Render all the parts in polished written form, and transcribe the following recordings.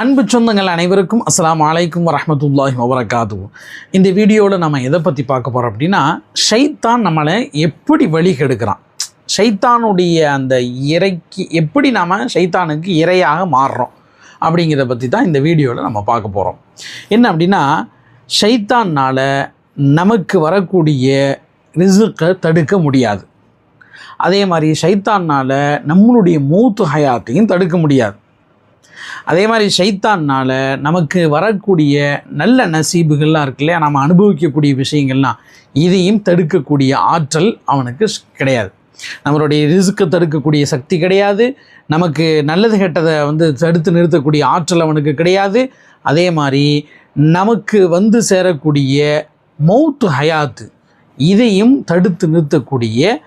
அன்பு சொந்தங்கள் அனைவருக்கும் அஸ்ஸலாமு அலைக்கும் வரஹ்மத்துல்லாஹி வபரகாத்துஹு. இந்த வீடியோவில் நம்ம எதை பற்றி பார்க்க போகிறோம் அப்படின்னா, ஷைத்தான் நம்மளை எப்படி வழி கெடுக்கிறான், ஷைத்தானுடைய அந்த இறைக்கு எப்படி நாம் ஷைத்தானுக்கு இரையாக மாறுறோம் அப்படிங்கிறத பற்றி தான் இந்த வீடியோவில் நம்ம பார்க்க போகிறோம். என்ன அப்படின்னா, ஷைத்தானால் நமக்கு வரக்கூடிய ரிஸ்கை தடுக்க முடியாது. அதே மாதிரி ஷைத்தானால் நம்மளுடைய மௌத்து ஹயாத்தையும் தடுக்க முடியாது. அதே மாதிரி ஷைத்தானால் நமக்கு வரக்கூடிய நல்ல நசீபுகள்லாம் இருக்கு இல்லையா, நம்ம அனுபவிக்கக்கூடிய விஷயங்கள்லாம் இதையும் தடுக்கக்கூடிய ஆற்றல் அவனுக்கு கிடையாது. நம்மளுடைய ரிஸ்க்கை தடுக்கக்கூடிய சக்தி கிடையாது. நமக்கு நல்லது கெட்டதை தடுத்து நிறுத்தக்கூடிய ஆற்றல் அவனுக்கு கிடையாது. அதே மாதிரி நமக்கு சேரக்கூடிய மௌத்து ஹயாத்து இதையும் தடுத்து நிறுத்தக்கூடிய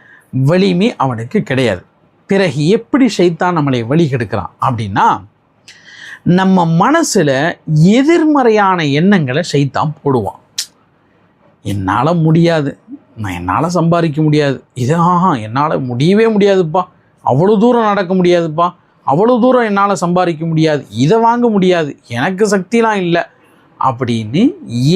வலிமை அவனுக்கு கிடையாது. பிறகு எப்படி ஷைத்தான் நம்மளை வழி கெடுக்கிறான் அப்படின்னா, நம்ம மனசில் எதிர்மறையான எண்ணங்களை ஷைத்தான் போடுவான். என்னால் முடியாது, என்னால் சம்பாதிக்க முடியாது, என்னால் முடியவே முடியாதுப்பா, அவ்வளோ தூரம் நடக்க முடியாதுப்பா, அவ்வளோ தூரம் என்னால் சம்பாதிக்க முடியாது, இதை வாங்க முடியாது, எனக்கு சக்திலாம் இல்லை அப்படின்னு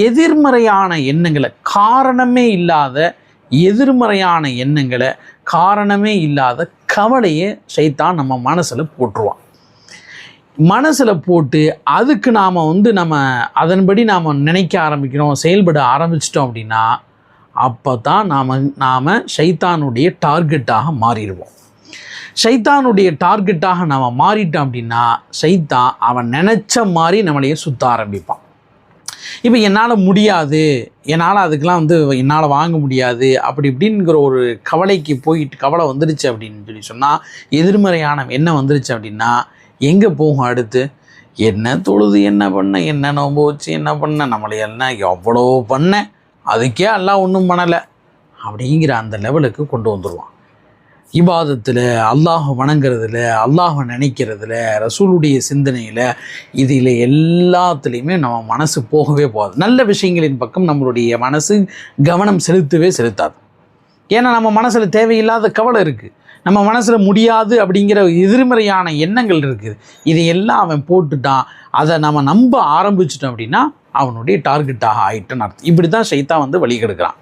எதிர்மறையான எண்ணங்களை, காரணமே இல்லாத எதிர்மறையான எண்ணங்களை, காரணமே இல்லாத கவலையை ஷைத்தான் நம்ம மனசில் போட்டுருவான். மனசில் போட்டு அதுக்கு நாம் நம்ம அதன்படி நாம் நினைக்க ஆரம்பிக்கிறோம், செயல்பட ஆரம்பிச்சிட்டோம் அப்படின்னா, அப்போ தான் நாம் ஷைத்தானுடைய டார்கெட்டாக மாறிடுவோம். ஷைத்தானுடைய டார்கெட்டாக நாம் மாறிட்டோம் அப்படின்னா, ஷைத்தான் அவன் நினச்ச மாதிரி நம்மளையே சுற்ற ஆரம்பிப்பான். இப்போ என்னால் முடியாது, என்னால் அதுக்கெலாம் என்னால் வாங்க முடியாது அப்படி இப்படிங்கிற ஒரு கவலைக்கு போயிட்டு, கவலை வந்துடுச்சு அப்படின்னு சொன்னால், எதிர்மறையான எண்ணம் வந்துடுச்சு அப்படின்னா எங்கே போகும்? அடுத்து என்ன தொழுது, என்ன பண்ண, என்ன நோம்பு வச்சு என்ன பண்ண, நம்மளை என்ன எவ்வளோ பண்ண, அதுக்கே எல்லாம் ஒன்றும் பண்ணலை அப்படிங்கிற அந்த லெவலுக்கு கொண்டு வந்துடுவான். இபாதத்தில், அல்லாஹ் வணங்குறதுல, அல்லாஹ் நினைக்கிறதுல, ரசூலுடைய சிந்தனையில், இதில் எல்லாத்துலேயுமே நம்ம மனசு போகவே போகாது. நல்ல விஷயங்களின் பக்கம் நம்மளுடைய மனசு கவனம் செலுத்தவே செலுத்தாது. ஏன்னா நம்ம மனசில் தேவையில்லாத கவலை இருக்குது, நம்ம மனசில் முடியாது அப்படிங்கிற எதிர்மறையான எண்ணங்கள் இருக்குது. இதையெல்லாம் அவன் போட்டுட்டான், அதை நம்ம நம்ப ஆரம்பிச்சிட்டோம் அப்படின்னா அவனுடைய டார்கெட்டாக ஆகிட்டுன்னு அர்த்தம். இப்படி தான் ஷைத்தான் வழி கெடுக்கிறான்.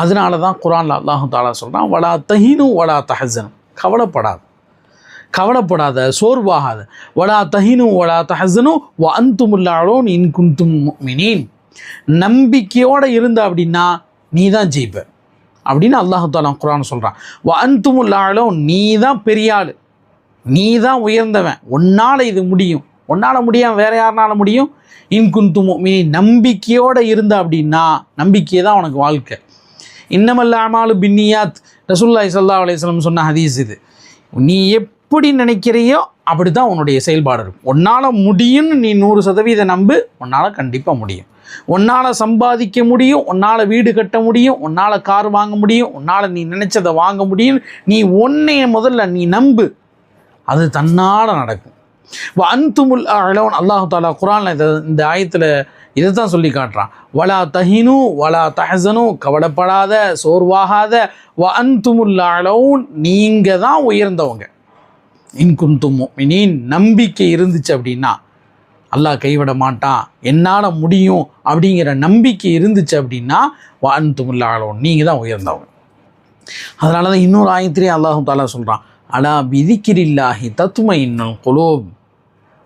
அதனால தான் குர்ஆனில் அல்லாஹ் தஆலா சொல்கிறான், வலா தஹீனு வலா தஹஸனு, கவலைப்படாத, சோர்வாகாத, வலா தஹீனு வலா தஹஸனு வ அன்துமுல் அலூன் இன் குன்தும் முஃமினீன், நம்பிக்கையோடு இருந்த அப்படின்னா நீ தான் ஜெயிப்ப அப்படின்னு அல்லாஹ் தஆலா குர்ஆன் சொல்கிறான். வ அன்துமுல் அலூன், நீ தான் பெரிய ஆள், நீ தான் உயர்ந்தவன், உன்னால் இது முடியும், உன்னால் முடியாமல் வேறு யாருனால முடியும்? இன் குன்தும் முஃமினீன், நம்பிக்கையோடு இருந்த அப்படின்னா, நம்பிக்கையே தான் உனக்கு வாழ்க்கை. இன்னமல் அமாலு பின்னியாத், ரசூலுல்லாஹி ஸல்லல்லாஹு அலைஹி வஸல்லம் சொன்ன ஹதீஸ் இது. நீ எப்படி நினைக்கிறையோ அப்படி தான் உன்னுடைய செயல்பாடு இருக்கும். உன்னால் முடியும்னு நீ 100% நம்பு, உன்னால் கண்டிப்பாக முடியும். உன்னால் சம்பாதிக்க முடியும், உன்னால் வீடு கட்ட முடியும், உன்னால் கார் வாங்க முடியும், உன்னால் நீ நினச்சதை வாங்க முடியும். நீ ஒன்றைய முதல்ல நீ நம்பு, அது தன்னால் நடக்கும். அன்துமுல் அலூன், அல்லாஹ் தஆலா குர்ஆனில் இந்த ஆயத்தில் இதை தான் சொல்லி காட்டுறான். வலா தஹீனு வலா தஹஸனு, கவலைப்படாத, சோர்வாகாத, வ அன்துமுல் அலூன், நீங்கள் தான் உயர்ந்தவங்க. இன் குன்தும் முஃமினீன், நம்பிக்கை இருந்துச்சு அப்படின்னா அல்லாஹ் கைவிட மாட்டான், என்னால் முடியும் அப்படிங்கிற நம்பிக்கை இருந்துச்சு அப்படின்னா வ அன்துமுல் அலூன், நீங்கள் தான் உயர்ந்தவங்க. அதனால தான் இன்னொரு ஆயத்திலே அல்லாஹ் தஆலா சொல்கிறான், அலா பிதிக்ரில்லாஹி தத்மஇன்னுல் குலூப்,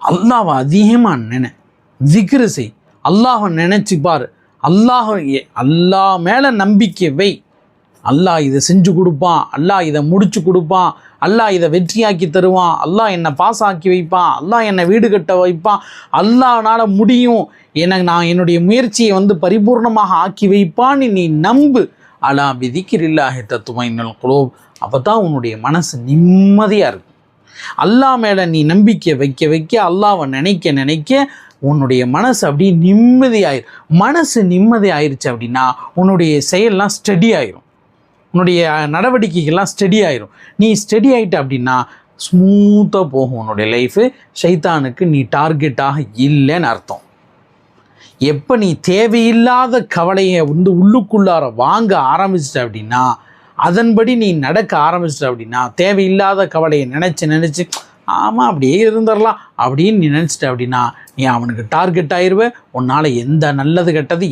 அல்லாஹ்வை அதிகமாக திக்ரு செய், அல்லாஹ்வை நினச்சி பார், அல்லாஹ் மேலே நம்பிக்கை வை. அல்லாஹ் இதை செஞ்சு கொடுப்பான், அல்லாஹ் இதை முடிச்சு கொடுப்பான், அல்லாஹ் இதை வெற்றியாக்கி தருவான், அல்லாஹ் என்னை பாஸ் ஆக்கி வைப்பான், அல்லாஹ் என்னை வீடு கட்ட வைப்பான், அல்லாஹ்னால் முடியும், நான் என்னுடைய முயற்சியை பரிபூர்ணமாக ஆக்கி வைப்பான்னு நீ நம்பு. அலா பிதிக்ரில்லாஹி தத்மஇன்னுல் குலூப், அப்போ தான் உன்னுடைய மனசு நிம்மதியாக இருக்கும். அல்லாஹ் மேலே நீ நம்பிக்கை வைக்க வைக்க, அல்லாஹ்வை நினைக்க நினைக்க உன்னுடைய மனசு அப்படியே நிம்மதியாயிரும். மனசு நிம்மதி ஆயிடுச்சு அப்படின்னா உன்னுடைய செயல்லாம் ஸ்டடி ஆயிரும், உன்னுடைய நடவடிக்கைகள்லாம் ஸ்டடி ஆயிரும். நீ ஸ்டடி ஆகிட்ட அப்படின்னா ஸ்மூத்தாக போகும் உன்னுடைய லைஃபு. ஷைத்தானுக்கு நீ டார்கெட்டாக இல்லைன்னு அர்த்தம். எப்போ நீ தேவையில்லாத கவலையை உள்ளுக்குள்ளார வாங்க ஆரம்பிச்சிட்ட அப்படின்னா, அதன்படி நீ நடக்க ஆரம்பிச்சிட்ட அப்படின்னா, தேவையில்லாத கவலையை நினச்சி ஆமாம் அப்படியே இருந்துடலாம் அப்படின்னு நீ நினச்சிட்ட அப்படின்னா நீ அவனுக்கு டார்கெட் ஆயிடுவ. உன்னால் எந்த நல்லது கெட்டது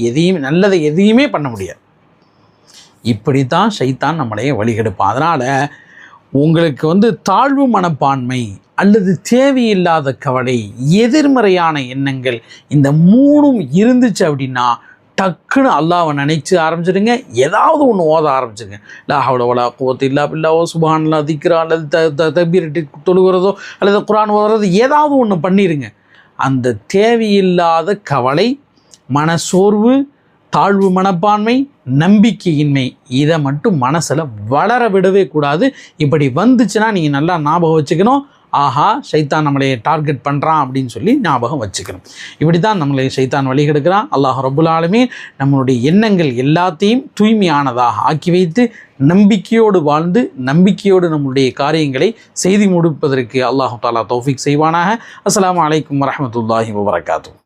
எதையுமே பண்ண முடியாது. இப்படி தான் ஷைத்தான் நம்மளையே வழிகெடுப்பான். அதனால் உங்களுக்கு தாழ்வு மனப்பான்மை அல்லது தேவையில்லாத கவலை, எதிர்மறையான எண்ணங்கள், இந்த 3ம் இருந்துச்சு அப்படின்னா டக்குன்னு அல்லாஹ்வை நினைச்சு ஆரம்பிச்சிடுங்க. ஏதாவது ஒன்று ஓத ஆரம்பிச்சுங்க. லா ஹவ்ல வலா குவத்த இல்லா பில்லாஹ், சுப்ஹானல்லாஹ், திக்ரா அல்லது தக்பீர் தொழுகிறதோ அல்லது குர்ஆன் ஓதுறது, ஏதாவது ஒன்று பண்ணிடுங்க. அந்த தேவையில்லாத கவலை, மனசோர்வு, தாழ்வு மனப்பான்மை, நம்பிக்கையின்மை, இதை மட்டும் மனசில் வளர விடவே கூடாது. இப்படி வந்துச்சுன்னா நீங்கள் நல்லா ஞாபகம் வச்சுக்கணும். ஆஹா, ஷைத்தான் நம்மளை டார்கெட் பண்ணுறான் அப்படின்னு சொல்லி ஞாபகம் வச்சுக்கணும். இப்படி தான் நம்மளை ஷைத்தான் வழிகெடுக்கிறான். அல்லாஹ் ரப்புல் ஆலமீன் நம்மளுடைய எண்ணங்கள் எல்லாத்தையும் தூய்மையானதாக ஆக்கி வைத்து நம்பிக்கையோடு வாழ்ந்து நம்பிக்கையோடு நம்முடைய காரியங்களை செய்து முடிப்பதற்கு அல்லாஹ் தஆலா தௌஃபீக் செய்வானாக. அஸ்ஸலாமு அலைக்கும் வரஹ்மத்துல்லாஹி வபரகாத்துஹு.